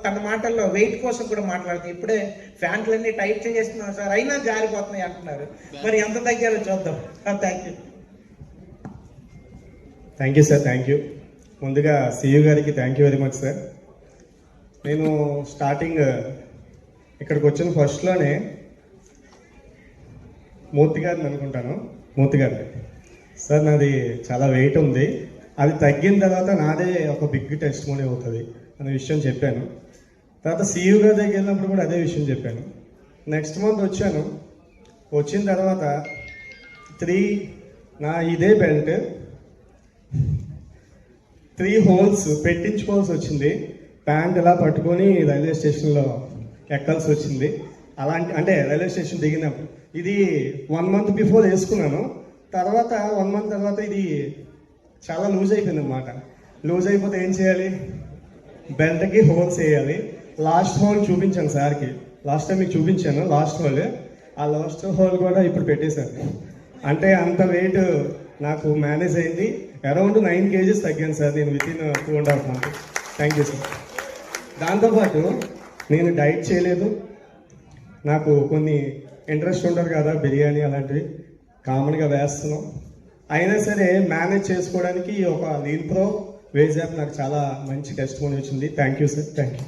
తన మాటల్లో వెయిట్ కోసం కూడా మాట్లాడుతుంది. ఇప్పుడే ఫ్యాంట్లన్నీ టైట్ చేస్తున్నాం సార్, అయినా జారిపోతున్నాయి అంటున్నారు. మరి ఎంత తగ్గారో చూద్దాం. Thank you. Thank you sir, thank you. ముందుగా సియు గారికి thank you very much sir. నేను స్టార్టింగ్ ఇక్కడికి వచ్చిన ఫస్ట్లోనే మూర్తి గారిని అనుకుంటాను, మూర్తి గారిని, సార్ నాది చాలా వెయిట్ ఉంది, అది తగ్గిన తర్వాత నాదే ఒక బిగ్ టెస్ట్ మోనీ అవుతుంది అనే విషయం చెప్పాను. తర్వాత సియు గారి దగ్గర వెళ్ళినప్పుడు కూడా అదే విషయం చెప్పాను. నెక్స్ట్ మంత్ వచ్చాను, వచ్చిన తర్వాత నా ఇదే బెల్ట్ 3 హోల్స్ పెట్టించుకోవాల్సి వచ్చింది. ప్యాంట్ ఇలా పట్టుకొని రైల్వే స్టేషన్లో ఎక్కాల్సి వచ్చింది. అలాంటి అంటే రైల్వే స్టేషన్ దిగినప్పుడు ఇది 1 మంత్ బిఫోర్ వేసుకున్నాను. తర్వాత 1 మంత్ తర్వాత ఇది చాలా లూజ్ అయిపోయింది అనమాట. లూజ్ అయిపోతే ఏం చేయాలి, బెల్ట్కి హోల్స్ వేయాలి. లాస్ట్ హోల్ చూపించాను సార్కి, లాస్ట్ టైం మీకు చూపించాను లాస్ట్ హోల్. ఆ లాస్ట్ హోల్ కూడా ఇప్పుడు పెట్టేశాను. అంటే అంత వెయిట్ నాకు మేనేజ్ అయింది. అరౌండ్ 9 kgs తగ్గాను సార్ నేను with in 2.5 months. Thank you sir. దాంతోపాటు నేను డైట్ చేయలేదు, నాకు కొన్ని ఇంట్రెస్ట్ ఉండదు కదా బిర్యానీ అలాంటివి కామన్గా వేస్తున్నాం. అయినా సరే మేనేజ్ చేసుకోవడానికి ఒక లీన్ ప్రో వేజ్ యాప్ నాకు చాలా మంచి టెస్ట్ మోనీ వచ్చింది. Thank you sir, thank you.